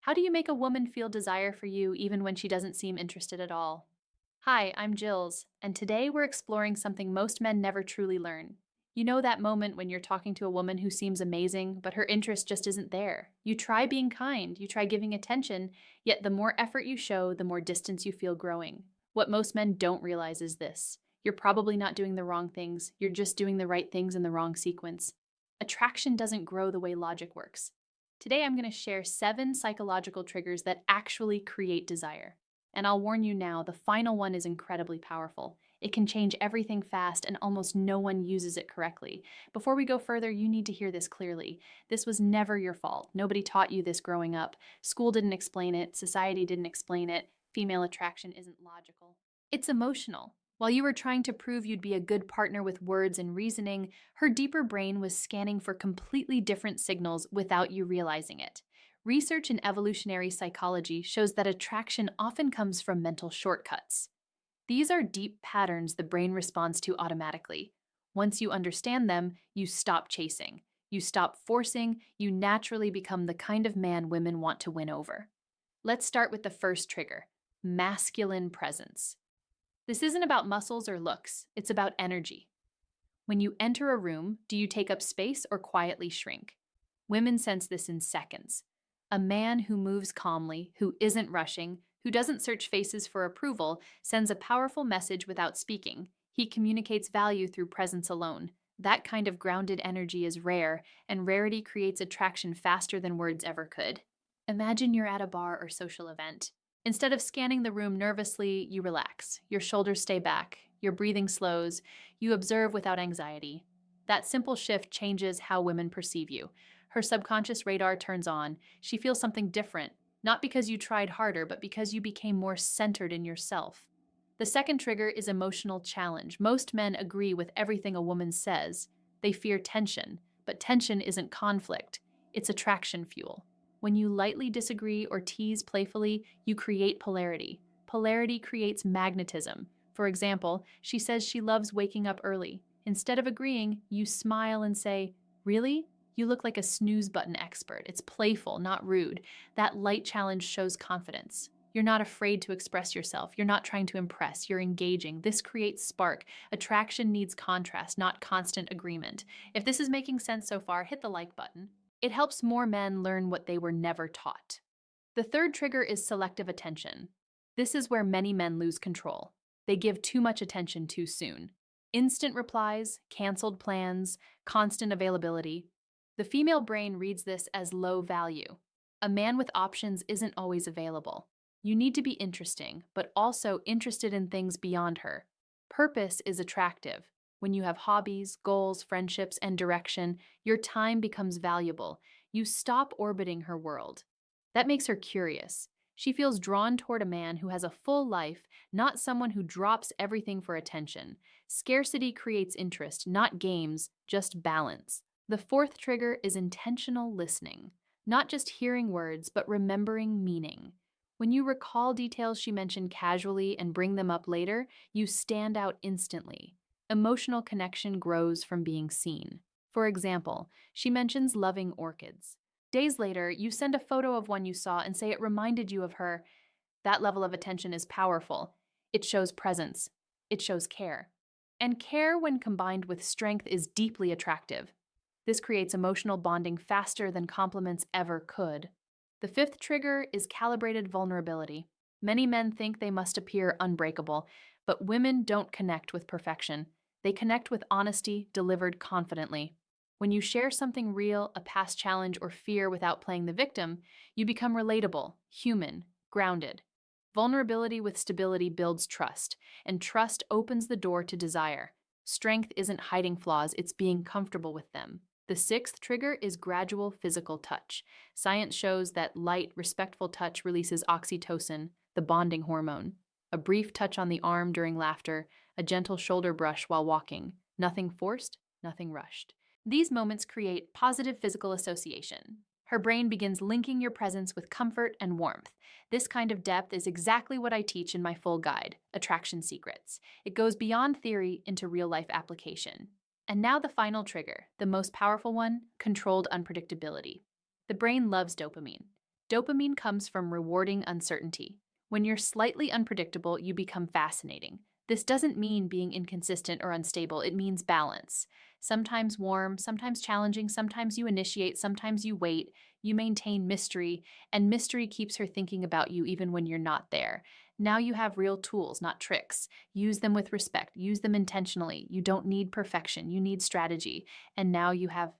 How do you make a woman feel desire for you even when she doesn't seem interested at all? Hi, I'm Jillz, and today we're exploring something most men never truly learn. You know that moment when you're talking to a woman who seems amazing, but her interest just isn't there. You try being kind, you try giving attention, yet the more effort you show, the more distance you feel growing. What most men don't realize is this: you're probably not doing the wrong things, you're just doing the right things in the wrong sequence. Attraction doesn't grow the way logic works. Today, I'm going to share 7 psychological triggers that actually create desire. And I'll warn you now, the final one is incredibly powerful. It can change everything fast, and almost no one uses it correctly. Before we go further, you need to hear this clearly. This was never your fault. Nobody taught you this growing up. School didn't explain it, society didn't explain it, female attraction isn't logical. It's emotional. While you were trying to prove you'd be a good partner with words and reasoning, her deeper brain was scanning for completely different signals without you realizing it. Research in evolutionary psychology shows that attraction often comes from mental shortcuts. These are deep patterns the brain responds to automatically. Once you understand them, you stop chasing. You stop forcing, you naturally become the kind of man women want to win over. Let's start with the first trigger: masculine presence. This isn't about muscles or looks, it's about energy. When you enter a room, do you take up space or quietly shrink? Women sense this in seconds. A man who moves calmly, who isn't rushing, who doesn't search faces for approval, sends a powerful message without speaking. He communicates value through presence alone. That kind of grounded energy is rare, and rarity creates attraction faster than words ever could. Imagine you're at a bar or social event. Instead of scanning the room nervously, you relax. Your shoulders stay back, your breathing slows, you observe without anxiety. That simple shift changes how women perceive you. Her subconscious radar turns on. She feels something different, not because you tried harder, but because you became more centered in yourself. The second trigger is emotional challenge. Most men agree with everything a woman says. They fear tension, but tension isn't conflict, it's attraction fuel. When you lightly disagree or tease playfully, you create polarity. Polarity creates magnetism. For example, she says she loves waking up early. Instead of agreeing, you smile and say, "Really? You look like a snooze button expert." It's playful, not rude. That light challenge shows confidence. You're not afraid to express yourself. You're not trying to impress. You're engaging. This creates spark. Attraction needs contrast, not constant agreement. If this is making sense so far, hit the like button. It helps more men learn what they were never taught. The third trigger is selective attention. This is where many men lose control. They give too much attention too soon. Instant replies, canceled plans, constant availability. The female brain reads this as low value. A man with options isn't always available. You need to be interesting, but also interested in things beyond her. Purpose is attractive. When you have hobbies, goals, friendships, and direction, your time becomes valuable. You stop orbiting her world. That makes her curious. She feels drawn toward a man who has a full life, not someone who drops everything for attention. Scarcity creates interest, not games, just balance. The fourth trigger is intentional listening. Not just hearing words, but remembering meaning. When you recall details she mentioned casually and bring them up later, you stand out instantly. Emotional connection grows from being seen. For example, she mentions loving orchids. Days later, you send a photo of one you saw and say it reminded you of her. That level of attention is powerful. It shows presence. It shows care. And care, when combined with strength, is deeply attractive. This creates emotional bonding faster than compliments ever could. The fifth trigger is calibrated vulnerability. Many men think they must appear unbreakable, but women don't connect with perfection. They connect with honesty delivered confidently. When you share something real, a past challenge or fear without playing the victim, you become relatable, human, grounded. Vulnerability with stability builds trust, and trust opens the door to desire. Strength isn't hiding flaws, it's being comfortable with them. The sixth trigger is gradual physical touch. Science shows that light, respectful touch releases oxytocin, the bonding hormone. A brief touch on the arm during laughter, a gentle shoulder brush while walking. Nothing forced, nothing rushed. These moments create positive physical association. Her brain begins linking your presence with comfort and warmth. This kind of depth is exactly what I teach in my full guide, Attraction Secrets. It goes beyond theory into real-life application. And now the final trigger, the most powerful one: controlled unpredictability. The brain loves dopamine. Dopamine comes from rewarding uncertainty. When you're slightly unpredictable, you become fascinating. This doesn't mean being inconsistent or unstable, it means balance. Sometimes warm, sometimes challenging, sometimes you initiate, sometimes you wait. You maintain mystery, and mystery keeps her thinking about you even when you're not there. Now you have real tools, not tricks. Use them with respect, use them intentionally. You don't need perfection, you need strategy. And now you have